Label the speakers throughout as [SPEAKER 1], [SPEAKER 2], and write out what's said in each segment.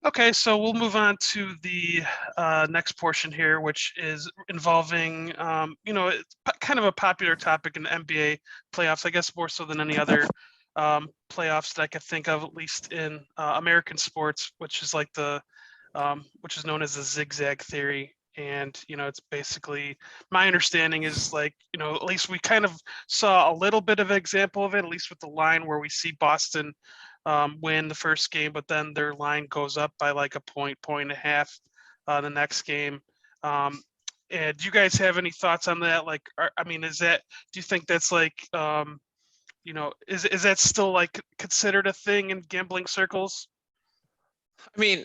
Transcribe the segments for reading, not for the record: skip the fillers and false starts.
[SPEAKER 1] Okay, so we'll move on to the next portion here, which is involving, it's kind of a popular topic in the NBA playoffs, I guess more so than any other playoffs that I could think of, at least in American sports, which is like which is known as the zigzag theory. And, it's basically, my understanding is like, at least we kind of saw a little bit of an example of it, at least with the line where we see Boston win the first game, but then their line goes up by like a point and a half the next game. And do you guys have any thoughts on that? Like, do you think that's like, is that still like considered a thing in gambling circles?
[SPEAKER 2] I mean,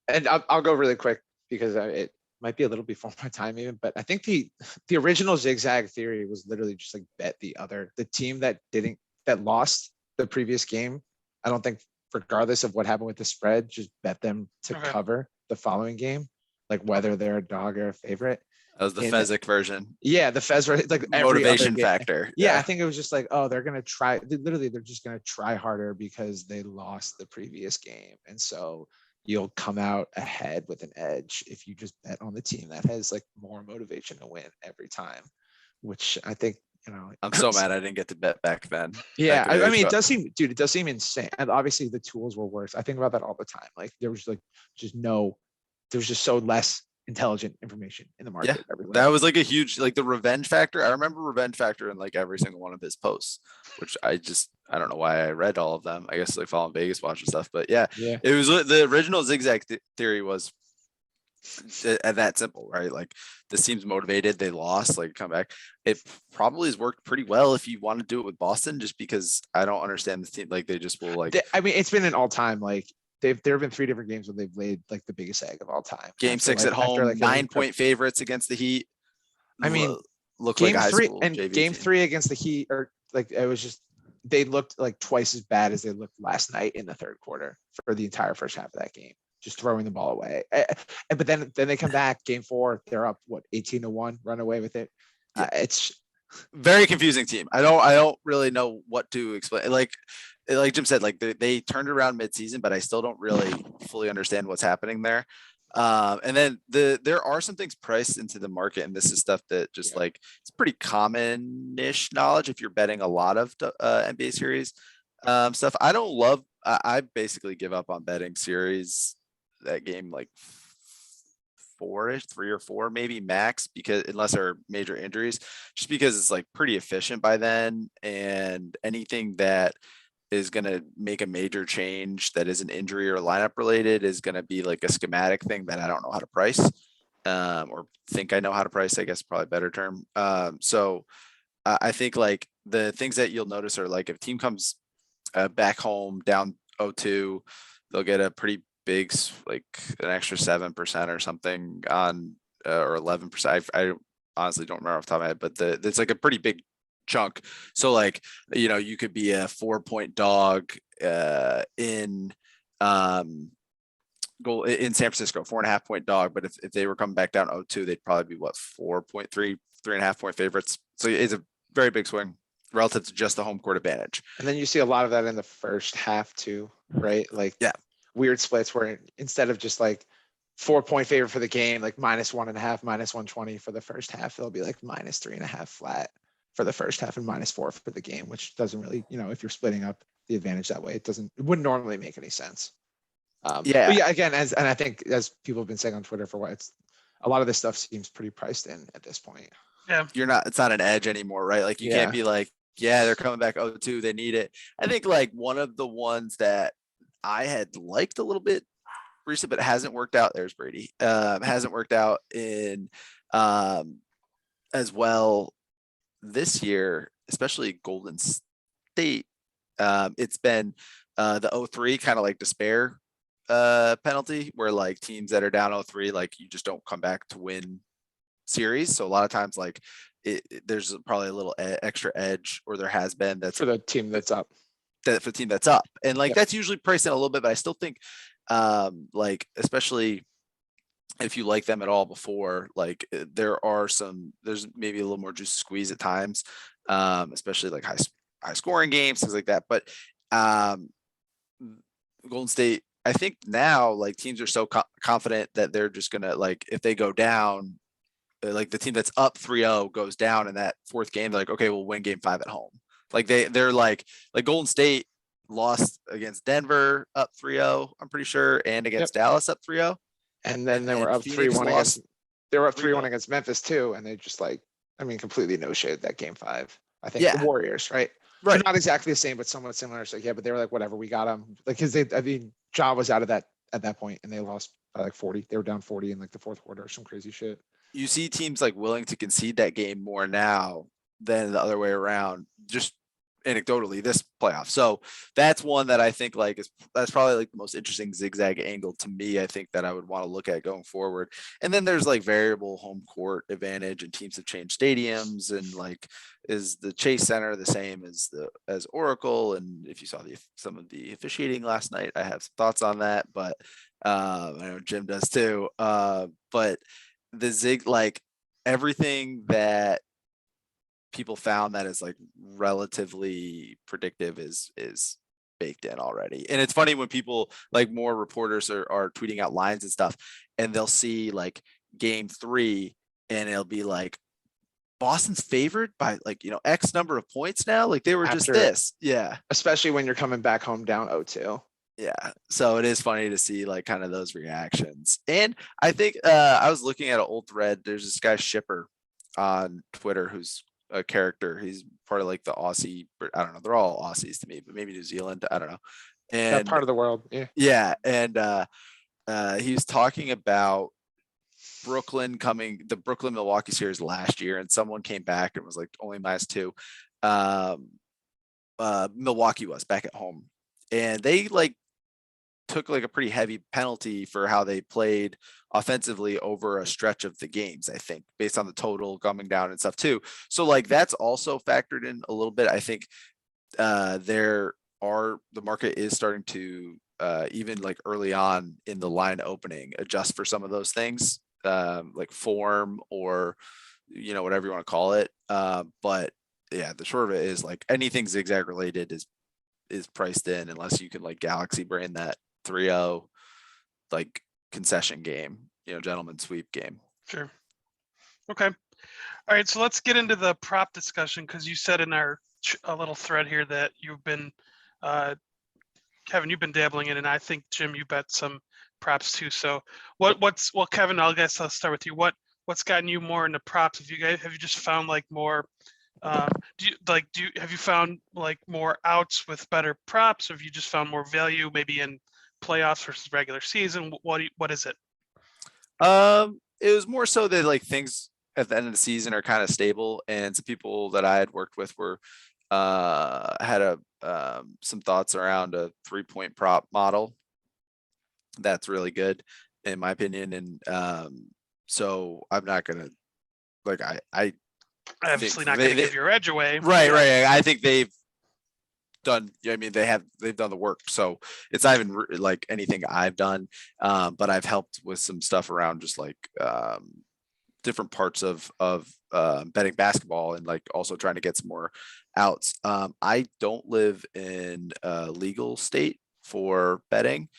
[SPEAKER 2] and I'll go really quick because it might be a little before my time even, but I think the original zigzag theory was literally just like bet the team that lost the previous game. I don't think, regardless of what happened with the spread, just bet them to cover the following game, like whether they're a dog or a favorite.
[SPEAKER 3] That was the Fezzik version.
[SPEAKER 2] Yeah, the Fez, like every
[SPEAKER 3] motivation factor.
[SPEAKER 2] Yeah, I think it was just like, oh, they're gonna try. Literally, they're just gonna try harder because they lost the previous game, and so you'll come out ahead with an edge if you just bet on the team that has like more motivation to win every time. Which I think,
[SPEAKER 3] I'm so mad I didn't get to bet back then.
[SPEAKER 2] Yeah, I mean, it does seem insane. And obviously the tools were worse. I think about that all the time. Like there was just so less intelligent information in the market.
[SPEAKER 3] Yeah, that was like a huge, like the revenge factor. I remember revenge factor in like every single one of his posts, which I don't know why I read all of them. I guess like following Vegas Watch and stuff, but yeah, it was the original zigzag theory was that simple, right? Like this team's motivated, they lost, like come back. It probably has worked pretty well if you want to do it with Boston, just because I don't understand this team. Like they just will like.
[SPEAKER 2] I mean, it's been an all-time like. There have been 3 different games where they've laid like the biggest egg of all time.
[SPEAKER 3] Game 6 at home, 9-point favorites against the Heat.
[SPEAKER 2] I mean,
[SPEAKER 3] look
[SPEAKER 2] game
[SPEAKER 3] like a high
[SPEAKER 2] 3
[SPEAKER 3] school
[SPEAKER 2] and
[SPEAKER 3] JV
[SPEAKER 2] game
[SPEAKER 3] team.
[SPEAKER 2] 3 against the Heat, or like it was just they looked like twice as bad as they looked last night in the third quarter for the entire first half of that game, just throwing the ball away. But then they come back, game 4, they're up 18-1, run away with it. It's
[SPEAKER 3] very confusing team. I don't really know what to explain. Like Jim said, like they turned around midseason, but I still don't really fully understand what's happening there. And then there are some things priced into the market, and this is stuff that just like it's pretty common-ish knowledge if you're betting a lot of NBA series stuff. I don't love. I basically give up on betting series that game like 4-ish, 3 or 4 maybe max, because unless there are major injuries, just because it's like pretty efficient by then, and anything that is going to make a major change that is an injury or lineup related is going to be like a schematic thing that I don't know how to price, or think I know how to price, I guess probably a better term. So I think like the things that you'll notice are like if team comes back home down 0-2, they'll get a pretty big, like an extra 7% or something on, or 11%. I honestly don't remember off the top of my head, but it's like a pretty big chunk. So like, you could be a 4-point dog in goal in San Francisco, 4.5-point dog. But if they were coming back down 0-2, they'd probably be 4.3, 3.5-point favorites. So it's a very big swing relative to just the home court advantage.
[SPEAKER 2] And then you see a lot of that in the first half too, right? Like weird splits where instead of just like 4-point favorite for the game, like -1.5, -120 for the first half, it'll be like -3.5 flat for the first half and -4 for the game, which doesn't really, if you're splitting up the advantage that way, it wouldn't normally make any sense. But yeah, again, and I think as people have been saying on Twitter for what a lot of this stuff seems pretty priced in at this point.
[SPEAKER 1] Yeah.
[SPEAKER 3] It's not an edge anymore, right? Like you can't be like, they're coming back 0-2, they need it. I think like one of the ones that I had liked a little bit recent, but hasn't worked out. There's Brady. Hasn't worked out in as well this year, especially Golden State. It's been the 0-3 kind of like despair penalty, where like teams that are down 0-3, like you just don't come back to win series. So a lot of times like there's probably a little extra edge, or there has been, that's
[SPEAKER 2] for the team that's up.
[SPEAKER 3] For the team that's up, and like that's usually priced in a little bit, but I still think like especially if you like them at all before, like there's maybe a little more juice to squeeze at times, especially like high scoring games, things like that. But Golden State I think now like teams are so confident that they're just gonna like if they go down, like the team that's up 3-0 goes down in that fourth game, they're like, okay, we'll win game 5 at home. Like they're like Golden State lost against Denver up 3-0, I'm pretty sure, and against Dallas up 3-0.
[SPEAKER 2] And then they were up 3-1 against, they were up 3-1 against Memphis too. And they just like, I mean, completely no shade that game 5. I think the Warriors, right?
[SPEAKER 3] Right.
[SPEAKER 2] So not exactly the same, but somewhat similar. It's like, yeah, but they were like, whatever, we got them. Like, cause I mean, Ja was out of that at that point and they lost by like 40. They were down 40 in like the fourth quarter or some crazy shit.
[SPEAKER 3] You see teams like willing to concede that game more now than the other way around, just anecdotally this playoff. So that's one that I think like that's probably like the most interesting zigzag angle to me. I think that I would want to look at going forward. And then there's like variable home court advantage, and teams have changed stadiums, and like is the Chase Center the same as Oracle? And if you saw some of the officiating last night, I have some thoughts on that, but I know Jim does too. But the like everything that people found that is like relatively predictive is baked in already. And it's funny when people like more reporters are tweeting out lines and stuff, and they'll see like game 3 and it'll be like Boston's favored by like, X number of points now. Like they were just this. Yeah.
[SPEAKER 2] Especially when you're coming back home down 0-2.
[SPEAKER 3] Yeah. So it is funny to see like kind of those reactions. And I think I was looking at an old thread. There's this guy Shipper on Twitter who's a character. He's part of like the Aussie, I don't know, they're all Aussies to me, but maybe New Zealand, I don't know. And
[SPEAKER 2] that part of the world.
[SPEAKER 3] Yeah. And he was talking about the Brooklyn Milwaukee series last year, and someone came back and was like only -2. Milwaukee was back at home, and they like took like a pretty heavy penalty for how they played offensively over a stretch of the games, I think, based on the total coming down and stuff too. So like that's also factored in a little bit. I think the market is starting to even like early on in the line opening adjust for some of those things, like form or whatever you want to call it. But yeah, the short of it is like anything zigzag related is priced in, unless you can like galaxy brain that 3-0 like concession game, gentleman sweep game.
[SPEAKER 1] Sure. Okay. All right. So let's get into the prop discussion, because you said in our a little thread here that you've been, Kevin, you've been dabbling in, and I think Jim, you bet some props too. So well, Kevin, I'll start with you. What's gotten you more into props? Have you just found like more? Have you found like more outs with better props, or have you just found more value maybe in playoffs versus regular season? What is it?
[SPEAKER 3] It was more so that like things at the end of the season are kind of stable, and some people that I had worked with were had some thoughts around a 3-point prop model that's really good in my opinion. And so I'm not gonna like I
[SPEAKER 1] obviously not gonna give your edge away.
[SPEAKER 3] Right. I think they've done, I mean, they've done the work, so it's not even like anything I've done, but I've helped with some stuff around just like different parts of betting basketball, and like also trying to get some more outs. I don't live in a legal state for betting,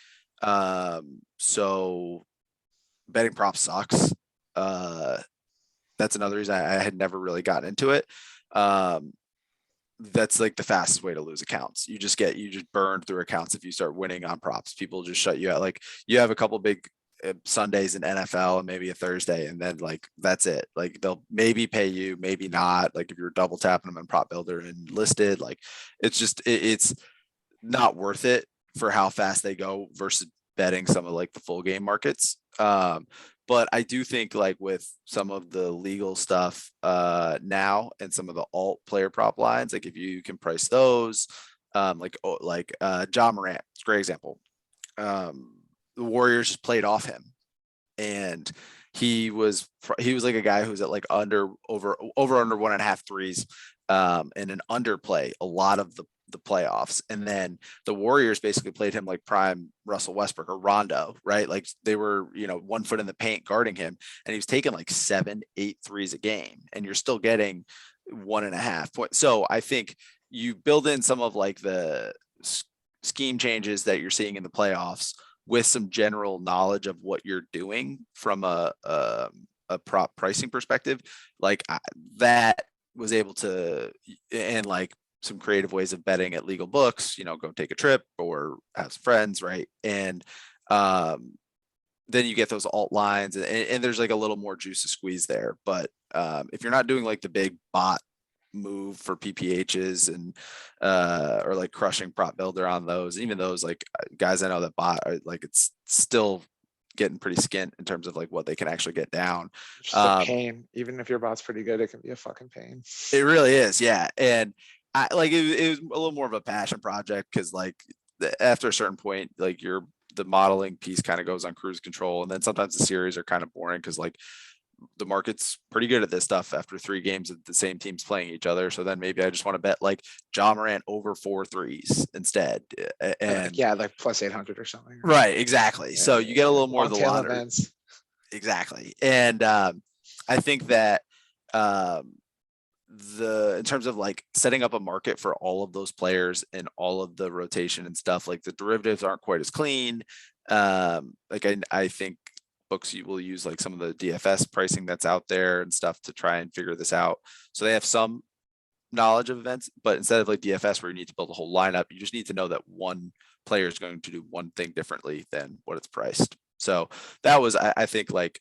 [SPEAKER 3] so betting props sucks. That's another reason I had never really gotten into it. That's like the fastest way to lose accounts. You just burn through accounts if you start winning on props. People just shut you out. Like you have a couple big Sundays in NFL and maybe a Thursday, and then like that's it. Like they'll maybe pay you, maybe not. Like if you're double tapping them in prop builder and listed, like it's not worth it for how fast they go versus betting some of like the full game markets. But I do think like with some of the legal stuff now and some of the alt player prop lines, like if you can price those, like Ja Morant, it's a great example. The Warriors just played off him, and he was like a guy who's at like over under 1.5 threes, and an underplay a lot of the playoffs. And then the Warriors basically played him like prime Russell Westbrook or Rondo, right? Like they were, 1 foot in the paint guarding him, and he was taking like 7-8 threes a game, and you're still getting 1.5 points. So I think you build in some of like the scheme changes that you're seeing in the playoffs, with some general knowledge of what you're doing from a prop pricing perspective, like that was able to, and like some creative ways of betting at legal books, go take a trip or have some friends, right? And then you get those alt lines, and there's like a little more juice to squeeze there. But if you're not doing like the big bot move for PPHs and or like crushing prop builder on those, even those like guys I know that bot are like, it's still getting pretty skint in terms of like what they can actually get down.
[SPEAKER 2] It's just a pain. Even if your bot's pretty good, it can be a fucking pain.
[SPEAKER 3] It really is, yeah. And I like it was a little more of a passion project, because like after a certain point, like the modeling piece kind of goes on cruise control, and then sometimes the series are kind of boring because like the market's pretty good at this stuff after 3 games of the same teams playing each other. So then maybe I just want to bet like John Morant over 4 threes instead. And
[SPEAKER 2] like plus 800 or something.
[SPEAKER 3] Right. Exactly.
[SPEAKER 2] Yeah,
[SPEAKER 3] so you get a little more of the
[SPEAKER 2] long tail
[SPEAKER 3] lottery.
[SPEAKER 2] events.
[SPEAKER 3] Exactly. And I think that in terms of like setting up a market for all of those players and all of the rotation and stuff, like the derivatives aren't quite as clean. Like I think books will use like some of the DFS pricing that's out there and stuff to try and figure this out. So they have some knowledge of events, but instead of like DFS where you need to build a whole lineup, you just need to know that one player is going to do one thing differently than what it's priced. So that was, I think, like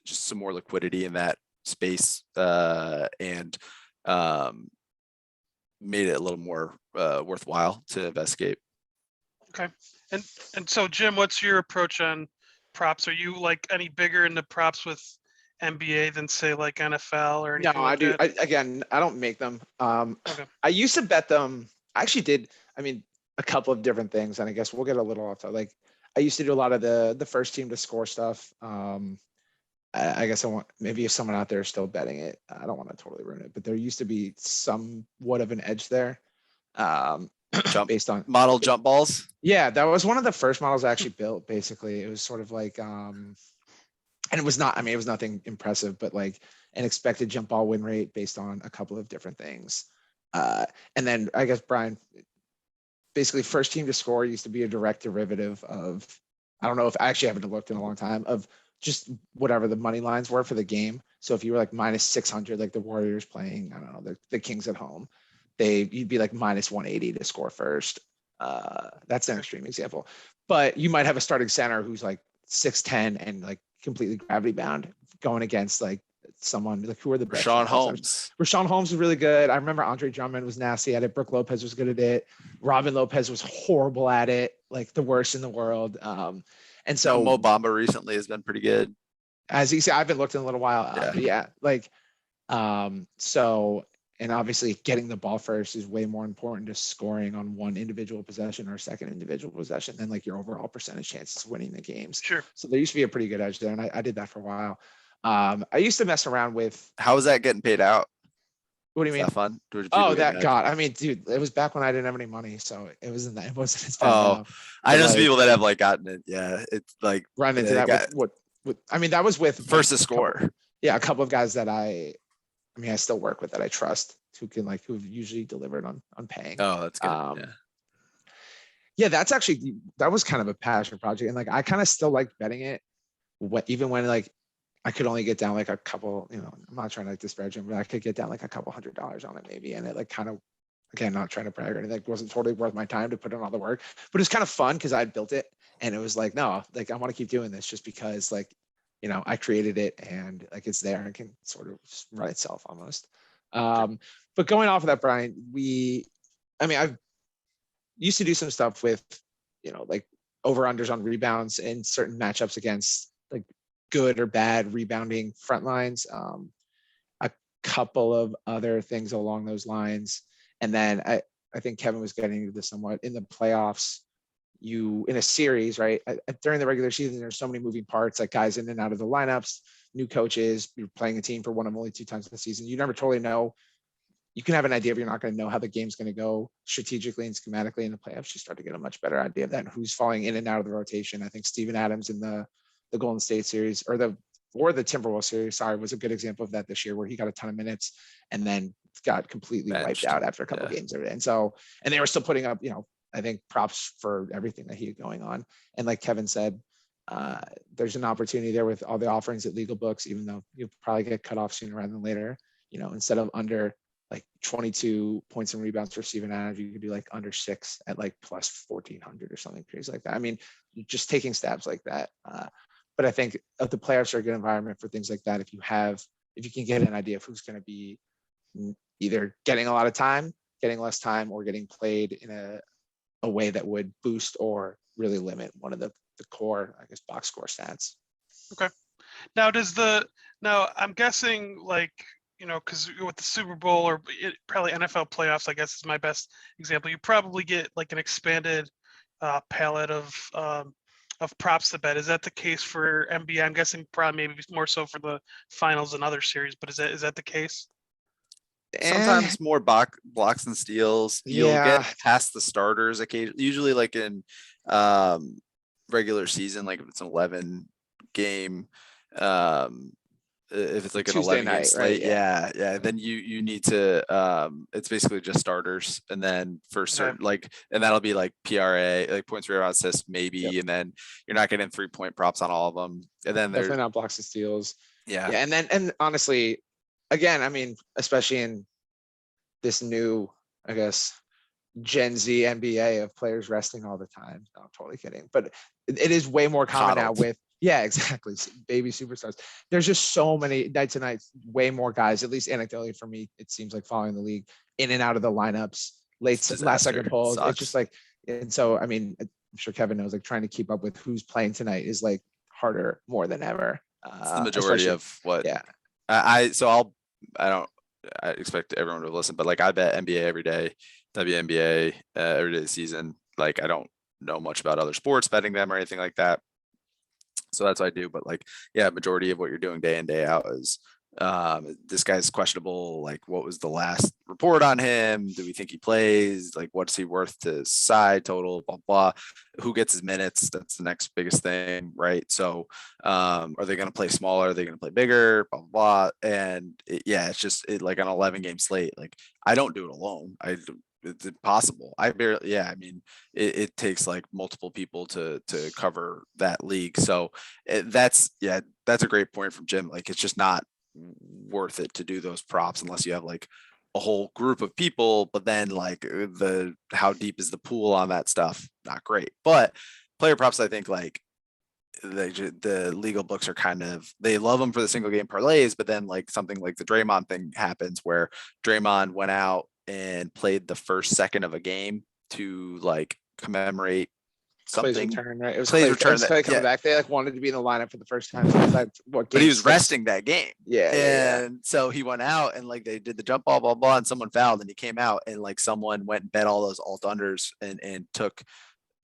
[SPEAKER 3] just some more liquidity in that space, and made it a little more worthwhile to investigate.
[SPEAKER 1] Okay. And so Jim, what's your approach on props? Are you like any bigger into props with NBA than say like NFL or anything?
[SPEAKER 2] No,
[SPEAKER 1] like
[SPEAKER 2] I do.
[SPEAKER 1] that?
[SPEAKER 2] I don't make them.
[SPEAKER 1] Okay.
[SPEAKER 2] I used to bet them. I actually did. I mean, a couple of different things, and I guess we'll get a little off. Like, I used to do a lot of the first team to score stuff. I guess maybe if someone out there is still betting it, I don't want to totally ruin it, but there used to be somewhat of an edge there. Based on
[SPEAKER 3] model jump balls.
[SPEAKER 2] Yeah, that was one of the first models I actually built. Basically, it was sort of like, and it was not. I mean, it was nothing impressive, but like an expected jump ball win rate based on a couple of different things. And then I guess Brian, basically, first team to score used to be a direct derivative of. I don't know if I actually haven't looked in a long time of just whatever the money lines were for the game. So if you were like minus 600, like the Warriors playing, I don't know, the Kings at home, you'd be like minus 180 to score first. That's an extreme example, but you might have a starting center who's like 6'10" and like completely gravity bound going against like someone like, who are the best?
[SPEAKER 3] Rashawn Holmes.
[SPEAKER 2] Rashawn Holmes was really good. I remember Andre Drummond was nasty at it. Brooke Lopez was good at it. Robin Lopez was horrible at it, like the worst in the world. And so
[SPEAKER 3] Mo Bamba recently has been pretty good.
[SPEAKER 2] As you say, I haven't looked in a little while. So, and obviously getting the ball first is way more important to scoring on one individual possession or second individual possession than like your overall percentage chances of winning the games.
[SPEAKER 1] Sure.
[SPEAKER 2] So there used to be a pretty good edge there, and I did that for a while. I used to mess around with.
[SPEAKER 3] How was that getting paid out?
[SPEAKER 2] What do you mean?
[SPEAKER 3] That fun?
[SPEAKER 2] God! I mean, dude, it was back when I didn't have any money, so it wasn't that. It wasn't as bad.
[SPEAKER 3] Oh, I know some people that have like gotten it. Yeah, it's like
[SPEAKER 2] run into that with I mean, that was with
[SPEAKER 3] first to score.
[SPEAKER 2] A couple of guys that I still work with that I trust who've usually delivered on paying.
[SPEAKER 3] Oh, that's good.
[SPEAKER 2] That was kind of a passion project, and like I kind of still like betting it, even when like I could only get down like a couple. I'm not trying to disparage him, but I could get down like a couple $100s on it maybe, and it like kind of, again, not trying to brag or anything, it wasn't totally worth my time to put in all the work, but it's kind of fun because I built it, and it was like, no, like I want to keep doing this just because like, I created it and like it's there and can sort of run itself almost. But going off of that, Brian, I've used to do some stuff with, like over-unders on rebounds in certain matchups against like good or bad rebounding front lines. A couple of other things along those lines. And then I think Kevin was getting into this somewhat in the playoffs. In a series, right? During the regular season, there's so many moving parts, like guys in and out of the lineups, new coaches, you're playing a team for one of only 2 times in the season. You never totally know. You can have an idea, but you're not going to know how the game's going to go strategically and schematically in the playoffs. You start to get a much better idea of that and who's falling in and out of the rotation. I think Steven Adams in the Golden State series or the Timberwolves series, was a good example of that this year, where he got a ton of minutes and then got completely wiped out after a couple of games of it. And they were still putting up, I think props for everything that he had going on. And like Kevin said, there's an opportunity there with all the offerings at legal books, even though you'll probably get cut off sooner rather than later. You know, instead of under like 22 points and rebounds for Steven Adams, you could do like under 6 at like plus 1400 or something crazy like that. I mean, just taking stabs like that. But I think the playoffs are a good environment for things like that. If you can get an idea of who's going to be either getting a lot of time, getting less time, or getting played in a way that would boost or really limit one of the core, I guess, box score stats.
[SPEAKER 1] Okay. Now I'm guessing, like, you know, because with the Super Bowl or probably NFL playoffs, I guess is my best example. You probably get like an expanded palette of props to bet. Is that the case for NBA? I'm guessing probably maybe more so for the finals and other series, but is that the case?
[SPEAKER 3] Sometimes more blocks and steals. You'll
[SPEAKER 2] Yeah.
[SPEAKER 3] get past the starters occasionally, usually like in regular season, like if it's an 11 game, if it's like an
[SPEAKER 2] Tuesday
[SPEAKER 3] 11 game
[SPEAKER 2] night,
[SPEAKER 3] slate,
[SPEAKER 2] right?
[SPEAKER 3] yeah, then you need to it's basically just starters, and then for certain like, and that'll be like PRA, like points per assist maybe.
[SPEAKER 2] Yep.
[SPEAKER 3] And then you're not getting 3-point props on all of them, and then there's
[SPEAKER 2] Definitely not blocks and steals.
[SPEAKER 3] yeah.
[SPEAKER 2] And honestly, again, I mean, especially in this new, I guess, Gen Z NBA of players resting all the time. No, I'm totally kidding. But it is way more common now with, yeah, exactly. Baby superstars. There's just so many nights and nights, way more guys, at least anecdotally for me, it seems like following the league, in and out of the lineups, last second polls. It's just like, and so, I mean, I'm sure Kevin knows, like trying to keep up with who's playing tonight is like harder more than ever.
[SPEAKER 3] It's the majority of what,
[SPEAKER 2] yeah.
[SPEAKER 3] I expect everyone to listen, but like I bet NBA every day, WNBA every day of the season. Like I don't know much about other sports betting them or anything like that. So that's what I do. But like, yeah, majority of what you're doing day in, day out is this guy's questionable. Like, what was the last report on him? Do we think he plays? Like, what's he worth to side total? Blah, blah. Who gets his minutes? That's the next biggest thing, right? So are they going to play smaller? Are they going to play bigger? Blah, blah, blah. And it's just like an 11 game slate. Like I don't do it alone. It's impossible. I mean, it takes like multiple people to cover that league. So that's a great point from Jim. Like, it's just not worth it to do those props unless you have like a whole group of people, but then like how deep is the pool on that stuff? Not great. But player props, I think like the legal books are kind of, they love them for the single game parlays, but then like something like the Draymond thing happens where Draymond went out and played the first second of a game to like commemorate something.
[SPEAKER 2] Clay's return, right? It was
[SPEAKER 3] Clay's return.
[SPEAKER 2] Clay coming back. They like wanted to be in the lineup for the first time. So like,
[SPEAKER 3] but he was resting that game.
[SPEAKER 2] Yeah.
[SPEAKER 3] And so he went out and like they did the jump ball, blah, blah, and someone fouled and he came out and like someone went and bet all those alt unders and took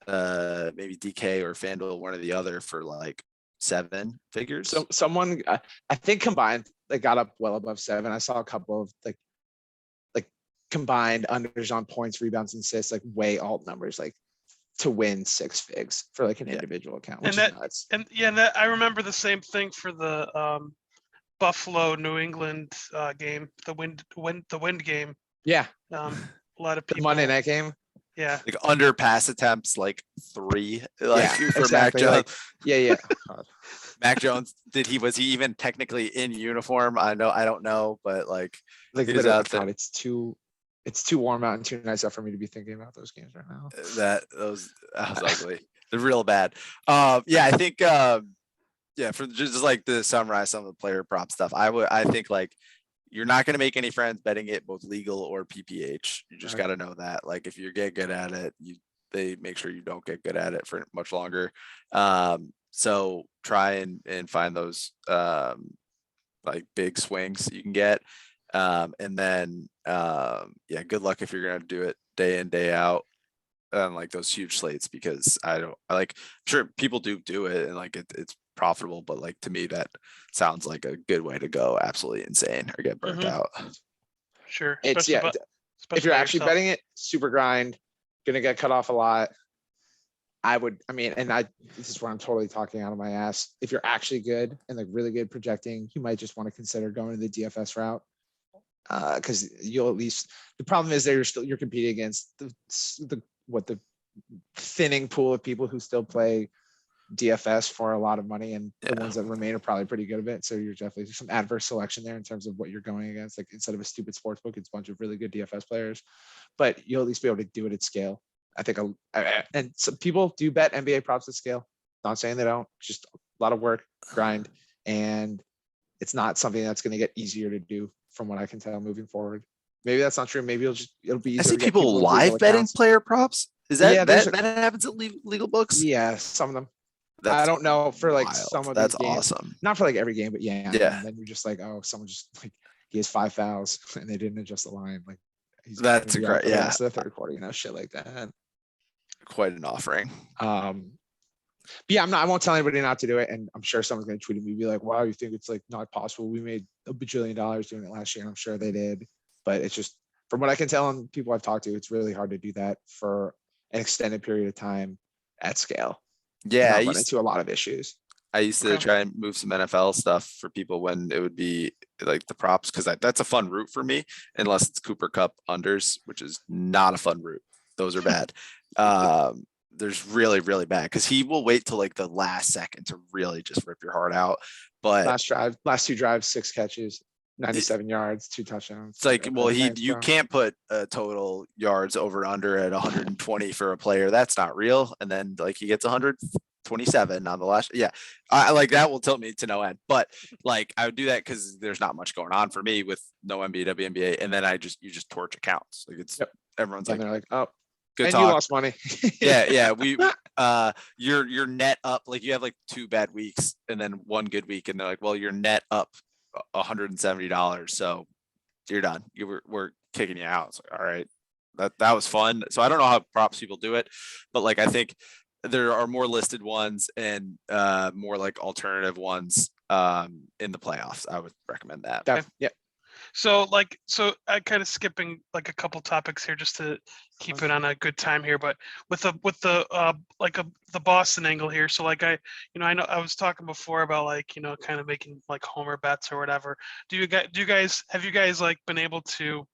[SPEAKER 3] maybe DK or FanDuel, one or the other, for like 7 figures.
[SPEAKER 2] So someone, I think combined, they got up well above 7. I saw a couple of like combined unders on points, rebounds, and assists, like way alt numbers, like to win 6 figs for like an individual account, which is nuts.
[SPEAKER 1] And that I remember the same thing for the Buffalo New England game, the wind game.
[SPEAKER 2] Yeah.
[SPEAKER 1] A lot of people.
[SPEAKER 2] The Monday night game.
[SPEAKER 1] Yeah.
[SPEAKER 3] Like under pass attempts, like 3, like for
[SPEAKER 2] exactly.
[SPEAKER 3] Mac Jones.
[SPEAKER 2] Yeah.
[SPEAKER 3] Mac Jones, was he even technically in uniform? I don't know, but like
[SPEAKER 2] he was out there. It's too warm out and too nice out for me to be thinking about those games right now.
[SPEAKER 3] That was ugly. They're real bad. I think for just like to summarize some of the player prop stuff, I think like you're not going to make any friends betting it both legal or PPH. You just got to know that. Like if you get good at it, they make sure you don't get good at it for much longer. So try and find those like big swings you can get. And then good luck if you're gonna do it day in, day out on like those huge slates, because I'm sure people do it and like it's profitable, but like to me that sounds like a good way to go absolutely insane or get burnt out.
[SPEAKER 1] Sure.
[SPEAKER 2] It's if you're actually betting it, super grind, gonna get cut off a lot. This is where I'm totally talking out of my ass. If you're actually good and like really good projecting, you might just want to consider going to the DFS route. Because you'll at least, the problem is that you're competing against the thinning pool of people who still play DFS for a lot of money, and the ones that remain are probably pretty good at it. So you're definitely some adverse selection there in terms of what you're going against. Like instead of a stupid sports book, it's a bunch of really good DFS players, but you'll at least be able to do it at scale. I think, and some people do bet NBA props at scale. Not saying they don't, just a lot of work, grind, and it's not something that's going to get easier to do from what I can tell moving forward. Maybe that's not true. Maybe it'll be easier.
[SPEAKER 3] I see
[SPEAKER 2] to get
[SPEAKER 3] people
[SPEAKER 2] with
[SPEAKER 3] live
[SPEAKER 2] legal
[SPEAKER 3] betting
[SPEAKER 2] accounts.
[SPEAKER 3] player props. Is that
[SPEAKER 2] Yeah,
[SPEAKER 3] that happens at legal books?
[SPEAKER 2] Yeah, some of them.
[SPEAKER 3] That's
[SPEAKER 2] I don't know for like
[SPEAKER 3] wild.
[SPEAKER 2] some of
[SPEAKER 3] That's
[SPEAKER 2] these games.
[SPEAKER 3] awesome.
[SPEAKER 2] Not for like every game, but yeah.
[SPEAKER 3] Yeah.
[SPEAKER 2] And then you're just like, oh, someone just like he has 5 fouls and they didn't adjust the line. Like
[SPEAKER 3] That's
[SPEAKER 2] great.
[SPEAKER 3] yeah.
[SPEAKER 2] Rest of the third quarter, shit like that.
[SPEAKER 3] Quite an offering.
[SPEAKER 2] But yeah, I won't tell anybody not to do it. And I'm sure someone's gonna tweet at me, be like, wow, you think it's like not possible? We made $1 bajillion doing it last year, and I'm sure they did. But it's just from what I can tell and people I've talked to, it's really hard to do that for an extended period of time at scale.
[SPEAKER 3] Yeah,
[SPEAKER 2] I run into a lot of issues.
[SPEAKER 3] I used to try and move some NFL stuff for people when it would be like the props, because that's a fun route for me, unless it's Cooper Cup unders, which is not a fun route. Those are bad. There's really bad because he will wait till like the last second to really just rip your heart out. But
[SPEAKER 2] last 2 drives, 6 catches, 97 yards, 2 touchdowns.
[SPEAKER 3] It's like, well, you can't put a total yards over under at 120 for a player. That's not real. And then like he gets 127 on the last. Yeah. I like that will tilt me to no end, but like I would do that because there's not much going on for me with no NBA, WNBA. And then you just torch accounts. Like it's everyone's
[SPEAKER 2] and
[SPEAKER 3] like,
[SPEAKER 2] they're like, oh,
[SPEAKER 3] good
[SPEAKER 2] and
[SPEAKER 3] talk.
[SPEAKER 2] you lost money.
[SPEAKER 3] Yeah. We you're net up, like you have like 2 bad weeks and then 1 good week, and they're like, well, you're net up $170, so you're done. We're kicking you out. It's like, all right, that was fun. So I don't know how props people do it, but like I think there are more listed ones and more like alternative ones in the playoffs. I would recommend that.
[SPEAKER 2] Yeah.
[SPEAKER 1] So I kind of skipping like a couple topics here just to keep it on a good time here, but with the Boston angle here. So like I know I was talking before about like, kind of making like homer bets or whatever. Have you guys like been able to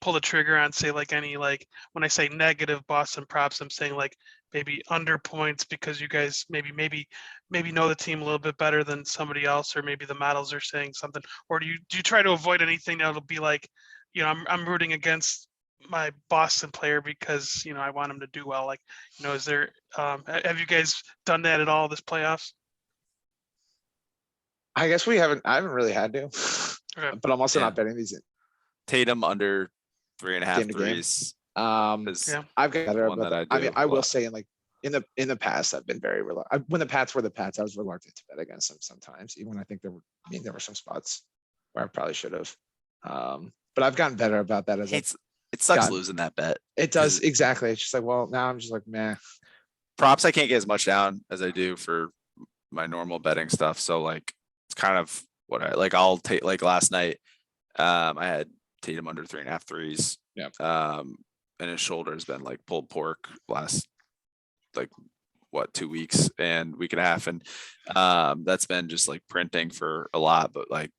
[SPEAKER 1] pull the trigger on, say, like any, like when I say negative Boston props, I'm saying like maybe under points because you guys maybe know the team a little bit better than somebody else, or maybe the models are saying something, or do you try to avoid anything that'll be like, I'm rooting against my Boston player because I want him to do well. Like, is there have you guys done that at all this playoffs?
[SPEAKER 2] I guess I haven't really had to, but I'm also not betting these in.
[SPEAKER 3] Tatum under 3.5 threes.
[SPEAKER 2] I've got better about that. I mean, I will say in the past, I've been very reluctant. When the Pats were the Pats, I was reluctant to bet against them sometimes, even when I think there were some spots where I probably should have. But I've gotten better about that
[SPEAKER 3] it sucks losing that bet.
[SPEAKER 2] It does, exactly. It's just like, well, now I'm just like, meh.
[SPEAKER 3] Props I can't get as much down as I do for my normal betting stuff. So like it's kind of what I'll take, like last night. I had Tatum under 3.5 threes.
[SPEAKER 2] Yeah.
[SPEAKER 3] And his shoulder has been like pulled pork last 2 weeks and week and a half. And that's been just like printing for a lot, but like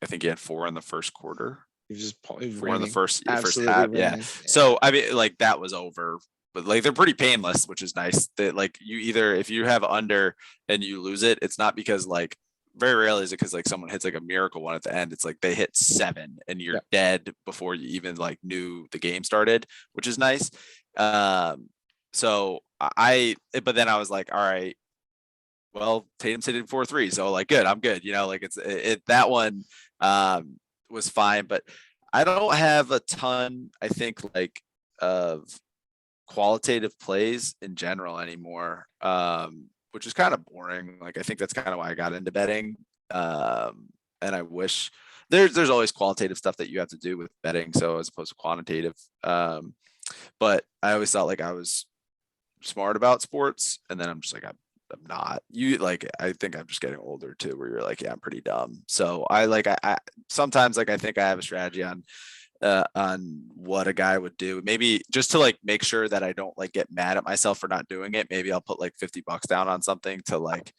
[SPEAKER 3] I think he had 4 in the first quarter.
[SPEAKER 2] He was just 4
[SPEAKER 3] in the first half.
[SPEAKER 2] Raining.
[SPEAKER 3] Yeah. So I mean, like that was over, but like they're pretty painless, which is nice. That like if you have under and you lose it, it's not because like very rarely is it because like someone hits like a miracle one at the end. It's like they hit 7 and you're dead before you even like knew the game started, which is nice. So but then I was like, all right, well, Tatum's hitting 4 threes, so like good, I'm good. Like that one was fine, but I don't have a ton, I think, like of qualitative plays in general anymore, which is kind of boring. Like I think that's kind of why I got into betting. And I wish there's always qualitative stuff that you have to do with betting, so as opposed to quantitative. But I always thought like I was smart about sports, and then I'm just like I'm not. I think I'm just getting older too, where you're like, yeah, I'm pretty dumb. So I sometimes like I think I have a strategy on what a guy would do, maybe just to like make sure that I don't like get mad at myself for not doing it. Maybe I'll put like $50 down on something to like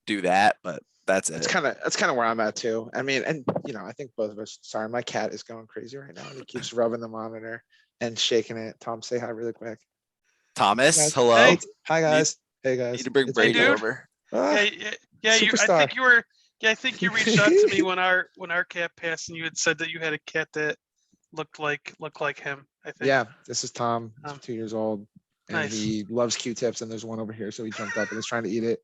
[SPEAKER 3] do that, but that's it.
[SPEAKER 2] That's kind of where I'm at too. I mean, and I think both of us, sorry, my cat is going crazy right now. He keeps rubbing the monitor and shaking it. Tom, say hi really quick.
[SPEAKER 3] Thomas,
[SPEAKER 2] guys.
[SPEAKER 3] hello.
[SPEAKER 1] Hey.
[SPEAKER 2] Hi guys. Hey guys.
[SPEAKER 3] Need to bring
[SPEAKER 2] It's
[SPEAKER 3] Brady
[SPEAKER 1] dude.
[SPEAKER 3] over.
[SPEAKER 2] Ah,
[SPEAKER 1] Yeah. I
[SPEAKER 2] Superstar.
[SPEAKER 1] think you were. Yeah, I think you reached out to me when our cat passed, and you had said that you had a cat that looked like him. I think.
[SPEAKER 2] yeah, this is Tom. He's
[SPEAKER 1] Um,
[SPEAKER 2] 2 years old, and
[SPEAKER 1] Nice.
[SPEAKER 2] he loves Q-tips. And there's one over here, so he jumped up and is trying to eat it.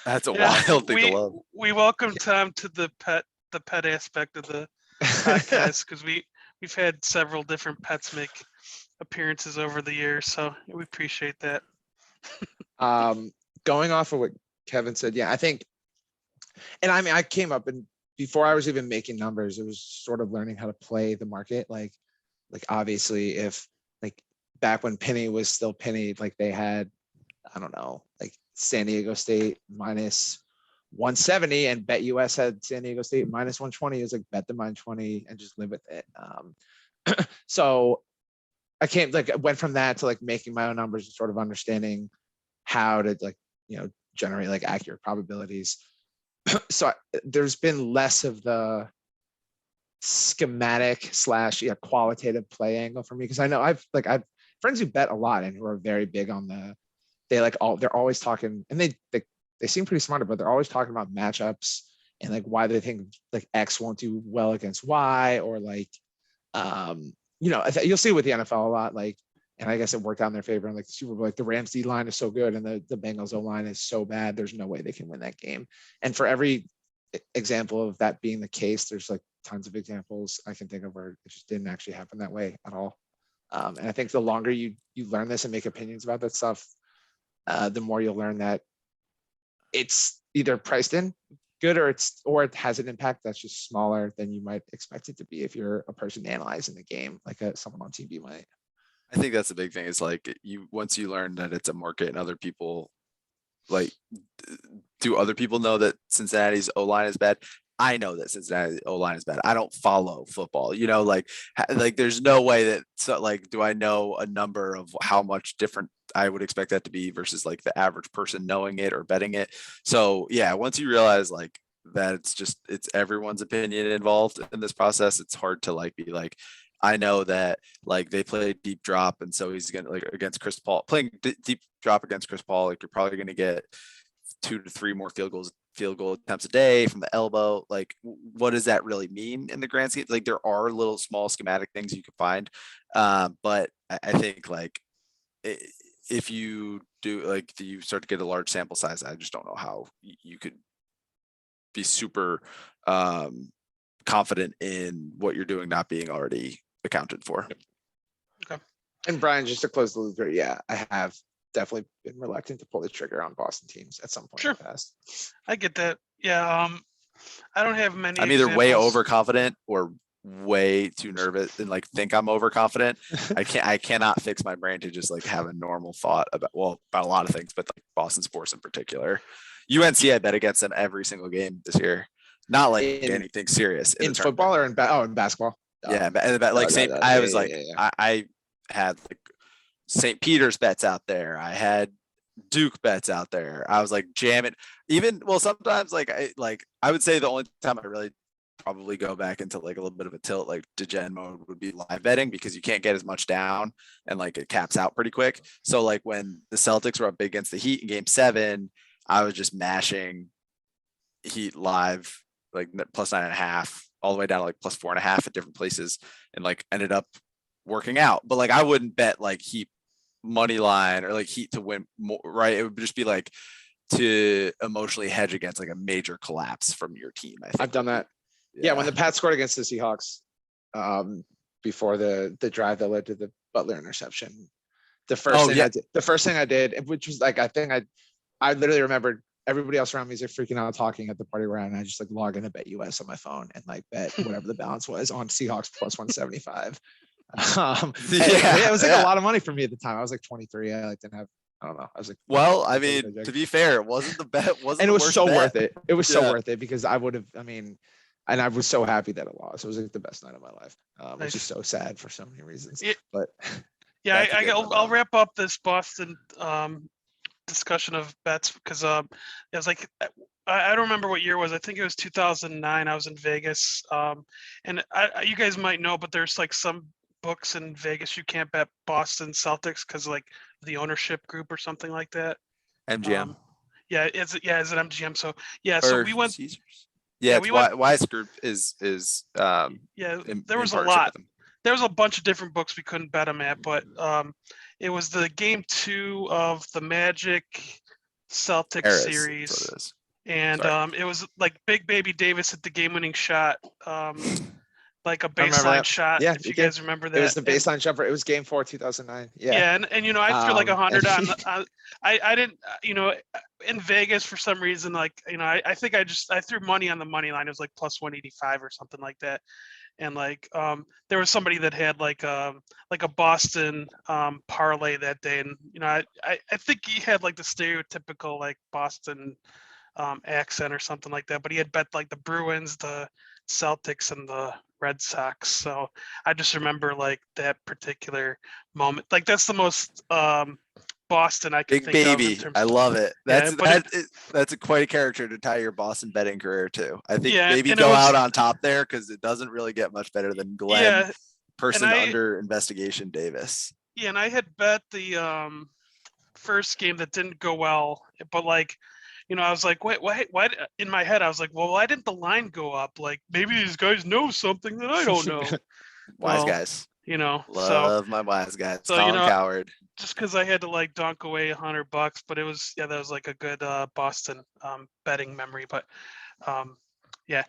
[SPEAKER 3] That's a
[SPEAKER 1] Yeah,
[SPEAKER 3] wild thing to love.
[SPEAKER 1] we welcome Tom to the pet aspect of the podcast because we've had several different pets make appearances over the years, so we appreciate that.
[SPEAKER 2] Going off of what Kevin said, yeah, I think, and I mean, I came up and before I was even making numbers, it was sort of learning how to play the market. Like obviously, if like back when Penny was still Penny, like they had, I don't know, like San Diego State minus 170 and Bet US had San Diego State minus 120. It was like bet the minus 20 and just live with it. So I went from that to like making my own numbers and sort of understanding how to generate like accurate probabilities. So there's been less of the schematic / qualitative play angle for me because I know I've friends who bet a lot and who are very big on they're always talking, and they seem pretty smart, but they're always talking about matchups and like why they think like X won't do well against Y, or like you'll see with the NFL a lot, like, and I guess it worked out in their favor in like the Super Bowl. Like the Rams D line is so good and the Bengals O line is so bad. There's no way they can win that game. And for every example of that being the case, there's like tons of examples I can think of where it just didn't actually happen that way at all. And I think the longer you learn this and make opinions about that stuff, the more you'll learn that it's either priced in good or it has an impact that's just smaller than you might expect it to be if you're a person analyzing the game like someone on TV might.
[SPEAKER 3] I think that's the big thing is like once you learn that it's a market and other people like, do other people know that Cincinnati's O-line is bad? I know that Cincinnati's O-line is bad. I don't follow football, like there's no way that, so like, do I know a number of how much different I would expect that to be versus like the average person knowing it or betting it. So yeah, once you realize like that it's everyone's opinion involved in this process, it's hard to like be like, I know that like they play deep drop, and so he's gonna like against Chris Paul playing deep drop against Chris Paul. Like you're probably gonna get 2 to 3 more field goal attempts a day from the elbow. Like what does that really mean in the grand scheme? Like there are little small schematic things you can find, but I think like if you do like you start to get a large sample size, I just don't know how you could be super confident in what you're doing not being already accounted for.
[SPEAKER 1] Okay.
[SPEAKER 2] And Brian, just to close the loop there, yeah, I have definitely been reluctant to pull the trigger on Boston teams at some point in the past.
[SPEAKER 1] I get that. Yeah. I don't have many.
[SPEAKER 3] I'm either way
[SPEAKER 1] examples.
[SPEAKER 3] overconfident or way too nervous and like think I'm overconfident. I cannot fix my brain to just like have a normal thought about a lot of things, but like Boston sports in particular. UNC, I bet against them every single game this year. Not like anything serious
[SPEAKER 2] in football or in basketball.
[SPEAKER 3] Yeah, and like St. I was like, I had like St. Peter's bets out there. I had Duke bets out there. I was like jamming. Even sometimes like I would say the only time I really probably go back into like a little bit of a tilt like degen mode would be live betting, because you can't get as much down and like it caps out pretty quick. So like when the Celtics were up big against the Heat in Game 7, I was just mashing Heat live like plus 9.5 all the way down to like plus 4.5 at different places, and like ended up working out. But like I wouldn't bet like Heat money line or like Heat to win more, right? It would just be like to emotionally hedge against like a major collapse from your team. I think
[SPEAKER 2] I've done that. Yeah, when the Pats scored against the Seahawks, before the drive that led to the Butler interception, the first thing I did, which was like I literally remembered everybody else around me is like freaking out talking at the party around, and I just like log in to Bet US on my phone and like bet whatever the balance was on Seahawks plus 175. It was like a lot of money for me at the time. I was like 23. I like didn't have, I don't know. I was like,
[SPEAKER 3] well, I mean, to be fair, it wasn't the bet.
[SPEAKER 2] And it was so worth it. It was so worth it because I would have, and I was so happy that it lost. It was like the best night of my life. Which is so sad for so many reasons. But
[SPEAKER 1] yeah, I'll wrap up this Boston discussion of bets because it was like I don't remember what year it was. I think it was 2009. I was in Vegas, and you guys might know, but there's like some books in Vegas, you can't bet Boston Celtics because like the ownership group or something like that.
[SPEAKER 3] MGM
[SPEAKER 1] Yeah, it's it MGM? So yeah, so
[SPEAKER 3] or
[SPEAKER 1] we went.
[SPEAKER 3] Caesars.
[SPEAKER 1] Yeah,
[SPEAKER 3] Yeah, it's
[SPEAKER 1] we went.
[SPEAKER 3] Wise Group is
[SPEAKER 1] Yeah,
[SPEAKER 3] in
[SPEAKER 1] there was a
[SPEAKER 3] partnership
[SPEAKER 1] lot.
[SPEAKER 3] with them.
[SPEAKER 1] There was a bunch of different books we couldn't bet them at, but it was the game 2 of the Magic Celtics
[SPEAKER 3] Eras, that's
[SPEAKER 1] series,
[SPEAKER 3] what it is.
[SPEAKER 1] and
[SPEAKER 3] Sorry.
[SPEAKER 1] it was like Big Baby Davis hit the game-winning shot, like a
[SPEAKER 2] I remember
[SPEAKER 1] baseline
[SPEAKER 2] that.
[SPEAKER 1] shot.
[SPEAKER 2] Yeah,
[SPEAKER 1] If you guys remember
[SPEAKER 2] it was
[SPEAKER 1] that.
[SPEAKER 2] the baseline jumper. It was game 4, 2009. Yeah.
[SPEAKER 1] Yeah, and you know, I threw like
[SPEAKER 2] And
[SPEAKER 1] 100 on the. I didn't, you know, in Vegas for some reason, like you know, I think I threw money on the money line. It was like plus 185 or something like that. And like there was somebody that had like a Boston parlay that day, and you know I think he had like the stereotypical like Boston accent or something like that, but he had bet like the Bruins, the Celtics, and the Red Sox. So I just remember like that particular moment. Like that's the most Boston I can
[SPEAKER 3] Big
[SPEAKER 1] think of in
[SPEAKER 3] Baby,
[SPEAKER 1] terms
[SPEAKER 3] I
[SPEAKER 1] of,
[SPEAKER 3] love it.
[SPEAKER 1] yeah, but
[SPEAKER 3] That's quite a character to tie your Boston betting career to. I think
[SPEAKER 1] yeah,
[SPEAKER 3] maybe
[SPEAKER 1] and it
[SPEAKER 3] go
[SPEAKER 1] was,
[SPEAKER 3] out on top there because it doesn't really get much better than Glenn,
[SPEAKER 1] yeah, and
[SPEAKER 3] person under investigation Davis.
[SPEAKER 1] yeah, and I had bet the first game that didn't go well, but like, you know, I was like, wait, why? In my head, I was like, well, why didn't the line go up? Like, maybe these guys know something that I don't know.
[SPEAKER 3] Wise
[SPEAKER 1] Well,
[SPEAKER 3] guys.
[SPEAKER 1] you know,
[SPEAKER 3] Love my wise guys.
[SPEAKER 1] so you
[SPEAKER 3] Colin
[SPEAKER 1] know,
[SPEAKER 3] Coward.
[SPEAKER 1] just because I had to like dunk away $100, but it was, yeah, that was like a good Boston betting memory. But